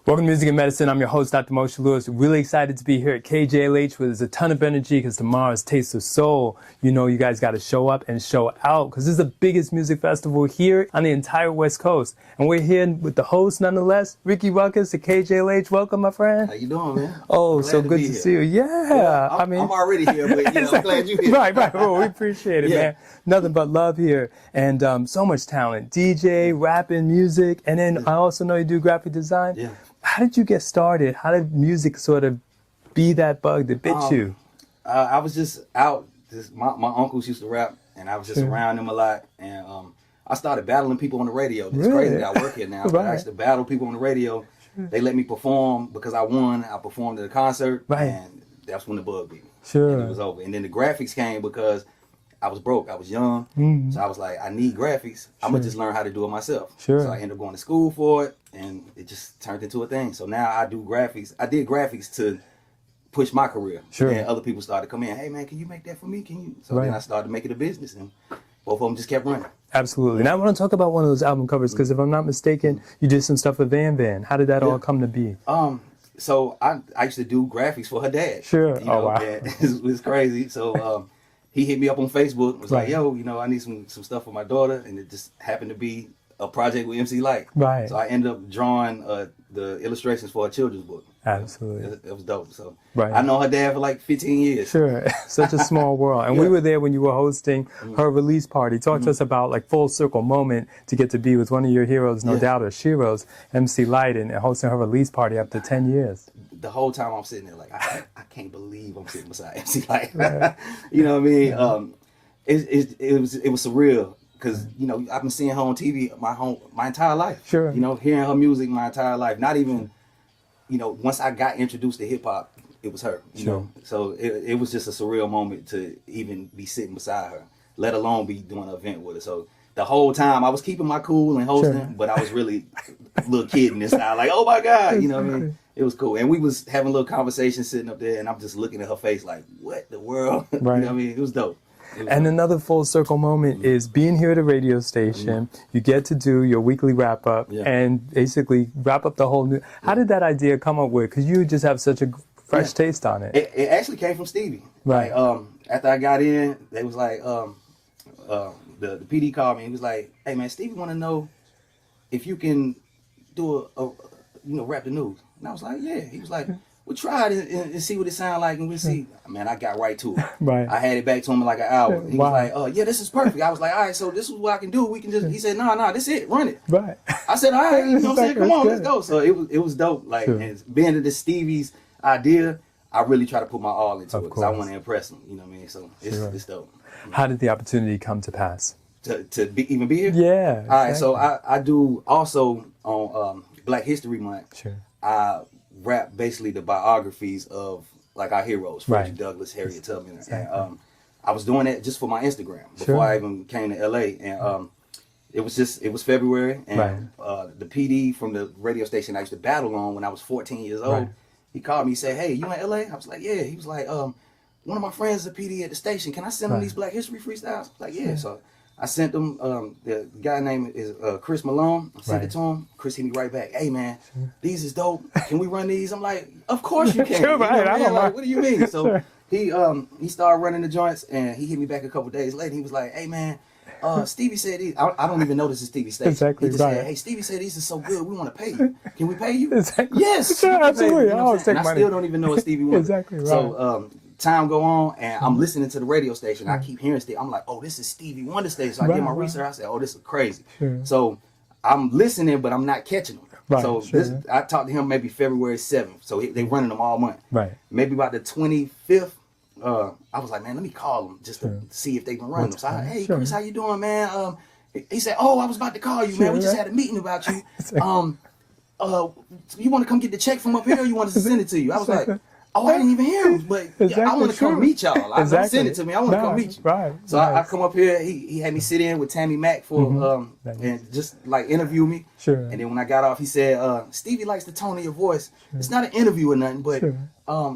Welcome to Music and Medicine. I'm your host, Dr. Moshe Lewis. Really excited to be here at KJLH where there's a ton of energy because tomorrow's Taste of Soul. You know you guys got to show up and show out because this is the biggest music festival here on the entire West Coast. And we're here with the host, nonetheless, Ricky Ruckus at KJLH. Welcome, my friend. How you doing, man? Oh, so good to see you. Yeah. I'm already here, but I'm glad you're here. Right. Well, we appreciate it, man. Nothing but love here. And so much talent. DJ, rapping, music. And then I also know you do graphic design. Yeah. How did you get started? How did music sort of be that bug that bit you? I was just out. My uncles used to rap, and I was just around them a lot. And I started battling people on the radio. It's crazy that I work here now. But I used to battle people on the radio. They let me perform because I won. I performed at a concert, and that's when the bug beat me. And it was over. And then the graphics came because I was broke. I was young. So I was like, I need graphics. I'm going to just learn how to do it myself. So I ended up going to school for it, and it just turned into a thing. So now I do graphics. I did graphics to push my career. And other people started coming in, hey, man, can you make that for me? Can you? So then I started making it a business, and both of them just kept running. Absolutely. And I want to talk about one of those album covers because if I'm not mistaken, you did some stuff with Van Van. How did that all come to be? So I used to do graphics for her dad. You know, wow. It was crazy. So he hit me up on Facebook, was like, yo, I need some stuff for my daughter. And it just happened to be a project with MC Light. So I ended up drawing the illustrations for a children's book. Absolutely. It was dope. So I know her dad for like 15 years. Such a small world. And we were there when you were hosting her release party. Talk to us about like full circle moment to get to be with one of your heroes, no doubt, or sheroes, MC Light, and hosting her release party after 10 years. The whole time I'm sitting there like, I can't believe I'm sitting beside MC Light. You know what I mean? It was surreal. Because, I've been seeing her on TV my entire life. Hearing her music my entire life. Not even, once I got introduced to hip hop, it was her. You know? So it was just a surreal moment to even be sitting beside her, let alone be doing an event with her. So the whole time I was keeping my cool and hosting, but I was really a little kid in this style, like, oh my God, you know what I mean? It was cool. And we was having a little conversation sitting up there, and I'm just looking at her face like, what the world? You know what I mean? It was dope. And another full circle moment is being here at a radio station. You get to do your weekly wrap up and basically wrap up the whole new. How did that idea come up with? Because you just have such a fresh taste on it. It actually came from Stevie. Like, after I got in, they was like, the PD called me and he was like, hey man, Stevie want to know if you can do rap the news. And I was like, yeah. He was like, we'll try it and see what it sounds like, and we'll see. Man, I got right to it. I had it back to him in like an hour. He was like, oh, yeah, this is perfect. I was like, all right, so this is what I can do. We can just, he said, no, this it, run it. I said, all right, you know what I'm saying? Come on, let's go. So it was dope. Like, and being this Stevie's idea, I really try to put my all into it because I want to impress him. You know what I mean? So it's dope. How did the opportunity come to pass? To even be here? Yeah. All right, so I do also on Black History Month. I rap basically the biographies of like our heroes, Frederick Douglass, Harriet Tubman. And I was doing that just for my Instagram before I even came to LA. And it was February, and the PD from the radio station I used to battle on when I was 14 years old, he called me and said, hey, you in LA? I was like, yeah. He was like, one of my friends is a PD at the station. Can I send him these Black History freestyles? I was like, yeah. So I sent them, the guy named is Chris Malone. I sent it to him. Chris hit me right back. Hey, man, these is dope. Can we run these? I'm like, of course you can. Like, what do you mean? So he started running the joints, and he hit me back a couple days later. He was like, hey, man, Stevie said these. I don't even know this is Stevie station. He just said, hey, Stevie said these are so good, we want to pay you. Can we pay you? Yes. Absolutely. I still don't even know what Stevie Wonder. So time go on, and I'm listening to the radio station. I keep hearing Stevie. I'm like, oh, this is Stevie Wonder station. So I did my research. I said, oh, this is crazy. So I'm listening, but I'm not catching them. So I talked to him maybe February 7th. So they running them all month. Maybe about the 25th, I was like, man, let me call them just to see if they can run them. So hey, Chris, how you doing, man? He said, oh, I was about to call you, man. We just had a meeting about you. You want to come get the check from up here, or you want us to send it to you? I was like, oh, I didn't even hear him, but Exactly, I want to come meet y'all. Don't send it to me. I want to come meet you. Right. So I come up here. He had me sit in with Tammi Mack for and just like interview me. Sure. And then when I got off, he said, Stevie likes the tone of your voice. Sure. It's not an interview or nothing, but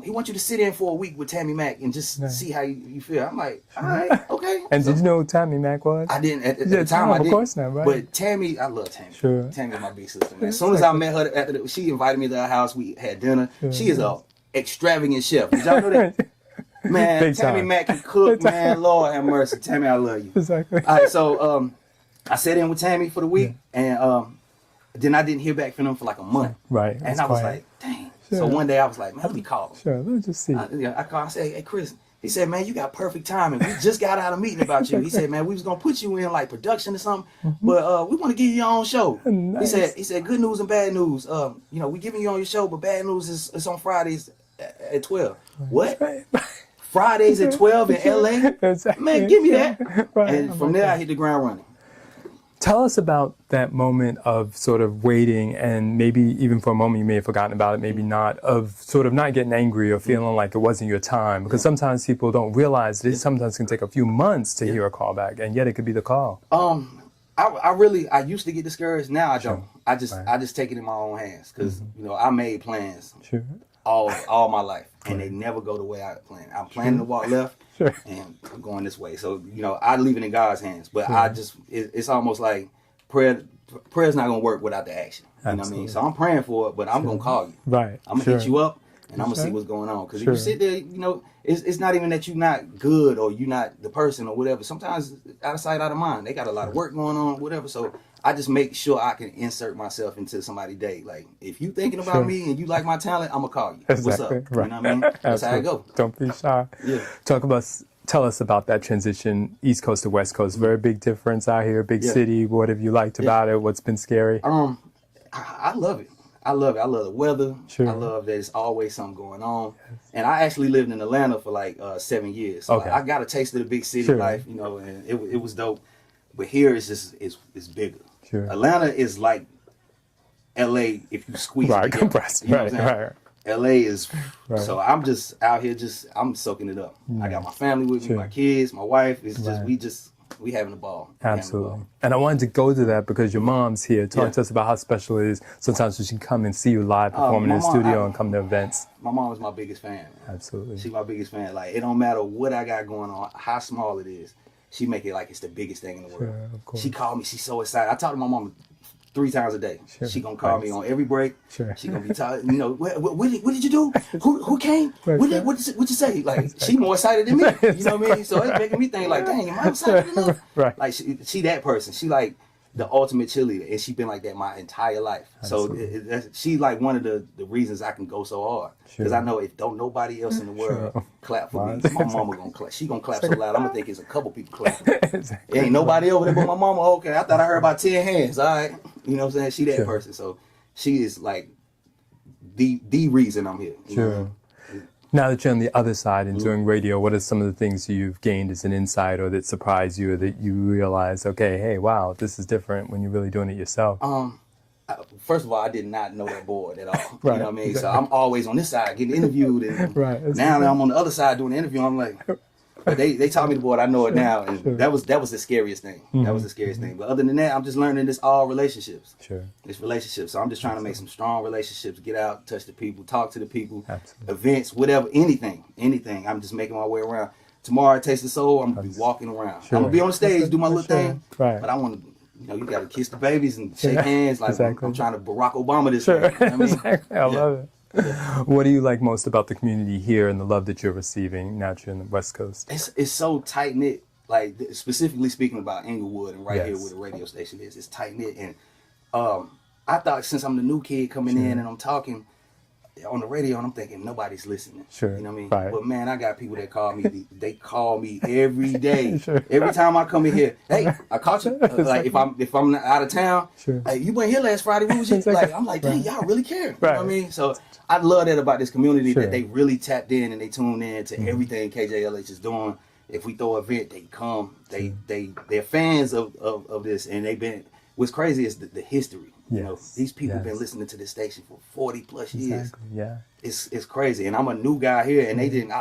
he wants you to sit in for a week with Tammi Mack and just see how you feel. I'm like, all right, okay. And so, did you know who Tammi Mack was? I didn't at the time. I didn't. Of course not, right? But Tammi, I love Tammi. Sure. Tammy's my big sister, man. As soon as I met her, after she invited me to her house. We had dinner. Sure. She is a extravagant chef. Did y'all know that? Man, Tammi Mack can cook, man. Lord have mercy. Tammi, I love you. Exactly. All right, so I sat in with Tammi for the week, and then I didn't hear back from them for like a month. Right. And I was like, dang. Sure. So one day I was like, man, let me call him. Sure, let me just see. I called. I said, hey, Chris. He said, man, you got perfect timing. We just got out of meeting about you. He said, man, we was going to put you in like production or something, but we want to give you your own show. Nice. He said, good news and bad news. We giving you on your show, but bad news is on Fridays at 12. What? Right. Fridays at 12 in LA? Exactly. Man, give me that. Right. And from there, I hit the ground running. Tell us about that moment of sort of waiting, and maybe even for a moment you may have forgotten about it, maybe not, of sort of not getting angry or feeling like it wasn't your time. Because sometimes people don't realize that it sometimes can take a few months to hear a call back, and yet it could be the call. I used to get discouraged. Now I don't. I just take it in my own hands because I made plans all my life, and they never go the way I planned. I'm planning to walk left. Sure. And I'm going this way. So, I leave it in God's hands. But it's almost like prayer's not going to work without the action. You know what I mean? So I'm praying for it, but I'm going to call you. Right. I'm going to hit you up, and I'm going to see what's going on. Because if you sit there, it's not even that you're not good or you're not the person or whatever. Sometimes out of sight, out of mind. They got a lot of work going on, whatever. So I just make sure I can insert myself into somebody's day. Like, if you thinking about me and you like my talent, I'm going to call you. Exactly. What's up? Right. You know what I mean? That's how it go. Don't be shy. Yeah. Tell us about that transition, East Coast to West Coast. Very big difference out here, big city. What have you liked about it? What's been scary? I love it. I love it. I love the weather. Sure. I love that it's always something going on. Yes. And I actually lived in Atlanta for like 7 years. So I got a taste of the big city life, and it was dope. But here it's bigger. Sure. Atlanta is like LA if you squeeze it. Compressed. Right. LA is so I'm just out here I'm soaking it up. I got my family with me, my kids, my wife. It's just we having a ball. Absolutely. And I wanted to go to that because your mom's here. Talk to us about how special it is sometimes when she can come and see you live performing in the studio and come to events. My mom is my biggest fan. Absolutely. She's my biggest fan. Like, it don't matter what I got going on, how small it is. She make it like it's the biggest thing in the world. Sure, of course. She called me. She's so excited. I talk to my mom 3 times a day. Sure. She gonna call me on every break. Sure. She gonna be talking. What did you do? Who came? What did you say? Like, she more excited than me. You know what I mean? So it's making me think like, dang, am I excited enough? Right. Like, she that person. She like the ultimate cheerleader, and she been like that my entire life. Absolutely. So she like one of the reasons I can go so hard, because I know if don't nobody else in the world clap for me, my mama gonna clap. She gonna clap so loud, I'm gonna think it's a couple people clapping. Exactly. Ain't nobody over there but my mama. Okay, I thought I heard about 10 hands. All right, you know what I'm saying? She that person. So she is like the reason I'm here. You know? Now that you're on the other side and doing radio, what are some of the things you've gained as an insight or that surprised you or that you realize, okay, hey, wow, this is different when you're really doing it yourself? First of all, I did not know that board at all. You know what I mean? Exactly. So I'm always on this side getting interviewed. And now that I'm on the other side doing the interview, I'm like, but they taught me the board. I know it now. And that was the scariest thing. Mm-hmm. That was the scariest thing. But other than that, I'm just learning this all relationships. It's relationships. So I'm just trying to make some strong relationships, get out, touch the people, talk to the people, events, whatever, anything. I'm just making my way around. Tomorrow at Taste of Soul, I'm going to be walking around. I'm going to be on the stage, do my little thing. But I want to, you got to kiss the babies and shake hands. Like I'm trying to Barack Obama this way. You know what I mean? I love it. What do you like most about the community here and the love that you're receiving now that you're in the West Coast? It's so tight knit. Like, specifically speaking about Inglewood and here where the radio station is, it's tight knit. And I thought since I'm the new kid coming in and I'm talking on the radio and I'm thinking nobody's listening. You know what I mean? But man, I got people that call me. They call me every day. Every time I come in here, hey, I caught you. Like if I'm out of town, hey, you weren't here last Friday. What was you like? I'm like, dang, y'all really care. You know what I mean? So I love that about this community that they really tapped in and they tune in to everything KJLH is doing. If we throw an event, they come. They're fans of this, and they've been. What's crazy is the history. You know, these people been listening to this station for 40 plus years. Exactly. Yeah. It's crazy. And I'm a new guy here, and they didn't,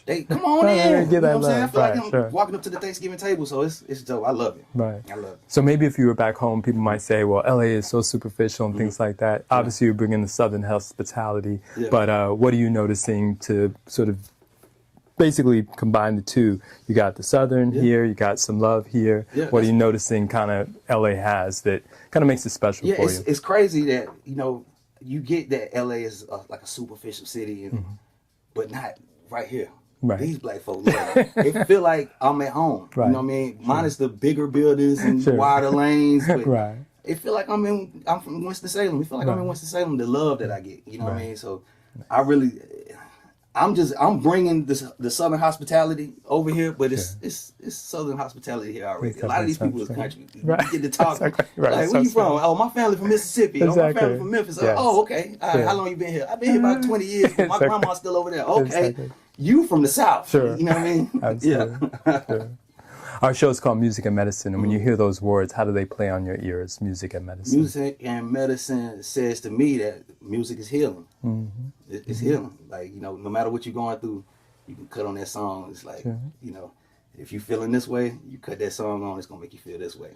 they come on in. You know what I'm saying? I feel like I'm walking up to the Thanksgiving table, so it's dope. I love it. Right. I love it. So maybe if you were back home, people might say, well, LA is so superficial and things like that. Obviously, you bring in the Southern hospitality, but what are you noticing to sort of basically combine the two? You got the Southern here, you got some love here. What are you noticing kind of LA has that kind of makes it special for you? It's crazy that, you know, you get that LA is like a superficial city, and but not right here. Right. These black folks, it feel like I'm at home. Right. You know what I mean? Minus the bigger buildings and wider lanes. But it feel like I'm from Winston-Salem. It feel like I'm in Winston-Salem. The love that I get, you know what I mean? So I'm bringing the Southern hospitality over here, but it's Southern hospitality here already. A lot of these people is country. You get to talk. Like, where you from? Oh, my family from Mississippi. Oh, my family from Memphis. Oh, okay. How long you been here? I've been here about 20 years. But my grandma's still over there. Okay. You from the South. Sure. You know what I mean? Absolutely. Sure. Our show is called Music and Medicine, and when you hear those words, how do they play on your ears? Music and medicine. Music and medicine says to me that music is healing. It's healing. Like, you know, no matter what you're going through, you can cut on that song. It's like, you know, if you're feeling this way, you cut that song on, it's going to make you feel this way.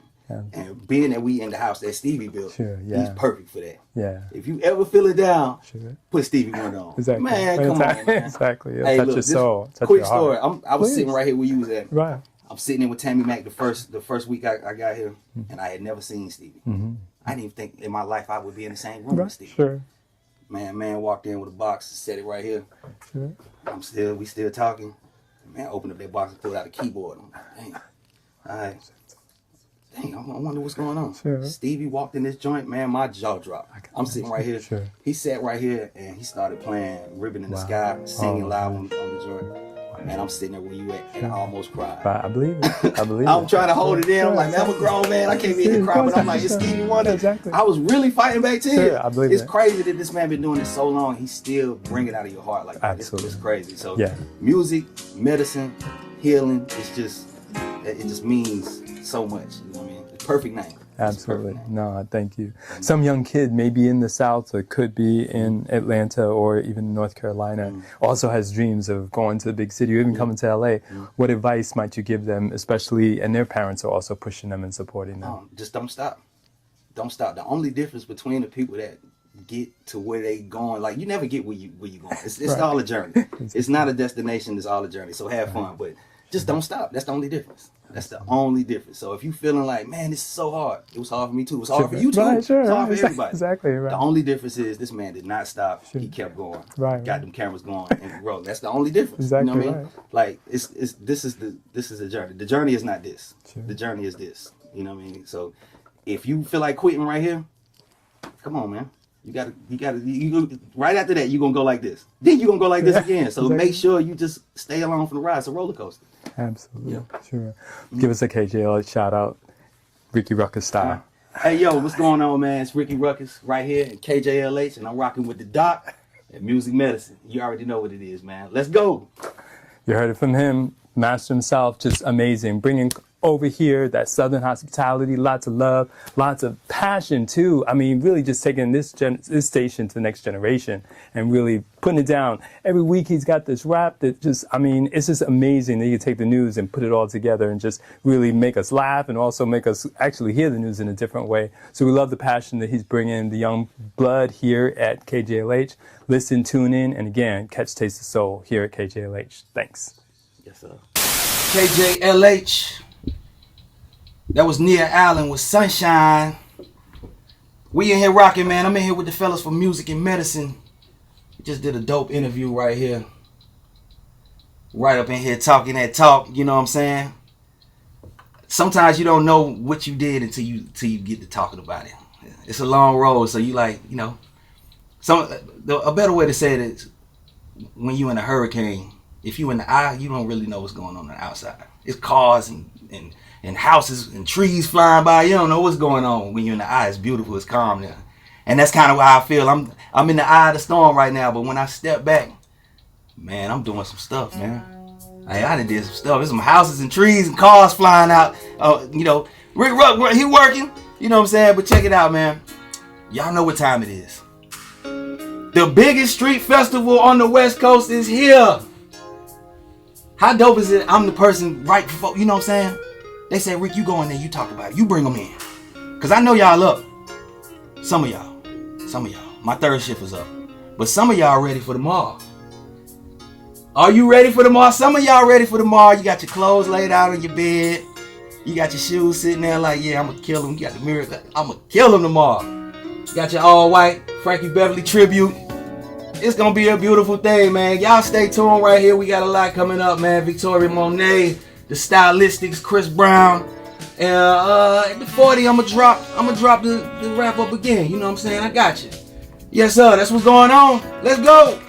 And being that we in the house that Stevie built, he's perfect for that. Yeah. If you ever feel it down, put Stevie Wonder on. Exactly. Man, come on, man. Exactly. It'll hey, touch look, your soul. Touch quick your heart. story. I was sitting right here where you was at. Right. I'm sitting in with Tammi Mac the first week I got here, and I had never seen Stevie. I didn't even think in my life I would be in the same room with Stevie. Sure. Man walked in with a box, set it right here. Sure. We still talking. Man opened up that box and pulled out a keyboard. I'm like, dang. All right. Dang, I wonder what's going on. Sure. Stevie walked in this joint, man, my jaw dropped. I'm sitting right here. Sure. He sat right here and he started playing Ribbon in the Sky, singing loud on the joint. And I'm sitting there where you at, and I almost cried. I believe it. I believe it. I'm trying to hold it in. I'm like, man, I'm a grown man. I can't be in the crowd, but I'm like, it's Stevie Wonder. Exactly. I was really fighting back tears. Sure, I believe it's crazy that this man been doing this so long. He still bring it out of your heart like that. It's crazy. So music, medicine, healing, it just means so much. You know what I mean? It's perfect name. Absolutely. No, thank you. Some young kid, maybe in the South or could be in Atlanta or even North Carolina, also has dreams of going to the big city or even coming to LA. What advice might you give them, especially, and their parents are also pushing them and supporting them? Just don't stop. Don't stop. The only difference between the people that get to where they going, like, you never get where you going. It's all a journey. It's not a destination, it's all a journey. So have fun, but just don't stop. That's the only difference. That's the only difference. So if you feeling like, man, this is so hard. It was hard for me too. It was hard for you too. It was hard for everybody. Exactly. Right. The only difference is this man did not stop. He kept going. Got them cameras going and rolling. That's the only difference. Exactly. You know what I mean? Like this is the journey. The journey is not this. The journey is this. You know what I mean? So if you feel like quitting right here, come on, man. You gotta right after that, you're gonna go like this. Then you're gonna go like this again. So make sure you just stay along for the ride. It's a roller coaster. Absolutely. Sure. Give us a KJLH shout out, Ricky Ruckus style. Hey, yo, what's going on, man? It's Ricky Ruckus right here at KJLH, and I'm rocking with the doc at Music Medicine. You already know what it is, man. Let's go. You heard it from him, master himself, just amazing. Bringing over here that Southern hospitality, lots of love, lots of passion too. I mean, really just taking this station to the next generation and really putting it down. Every week he's got this rap that just, I mean, it's just amazing that you take the news and put it all together and just really make us laugh and also make us actually hear the news in a different way. So we love the passion that he's bringing, the young blood here at KJLH. Listen, tune in, and again, catch Taste of Soul here at KJLH. Thanks. Yes, sir. KJLH. That was Nia Allen with Sunshine. We in here rocking, man. I'm in here with the fellas for Music and Medicine. We just did a dope interview right here. Right up in here talking that talk, you know what I'm saying? Sometimes you don't know what you did until you get to talking about it. It's a long road, so you like, you know. A better way to say it is when you in a hurricane, if you in the eye, you don't really know what's going on the outside. It's cars and houses and trees flying by. You don't know what's going on when you're in the eye. It's beautiful, it's calm there. And that's kind of how I feel. I'm in the eye of the storm right now, but when I step back, man, I'm doing some stuff, man. I done did some stuff. There's some houses and trees and cars flying out. You know, Rick Ruck, he working. You know what I'm saying? But check it out, man. Y'all know what time it is. The biggest street festival on the West Coast is here. How dope is it? I'm the person right before, you know what I'm saying? They say, Rick, you go in there, you talk about it. You bring them in. Because I know y'all up. Some of y'all. My third shift is up. But some of y'all ready for the mall. Are you ready for the mall? Some of y'all ready for the mall. You got your clothes laid out on your bed. You got your shoes sitting there like, yeah, I'm going to kill him. You got the mirror. I'm going to kill him tomorrow. You got your all white Frankie Beverly tribute. It's going to be a beautiful thing, man. Y'all stay tuned right here. We got a lot coming up, man. Victoria Monet, the Stylistics, Chris Brown. And at the 40, I'm gonna drop the wrap up again. You know what I'm saying? I got you. Yes, sir. That's what's going on. Let's go.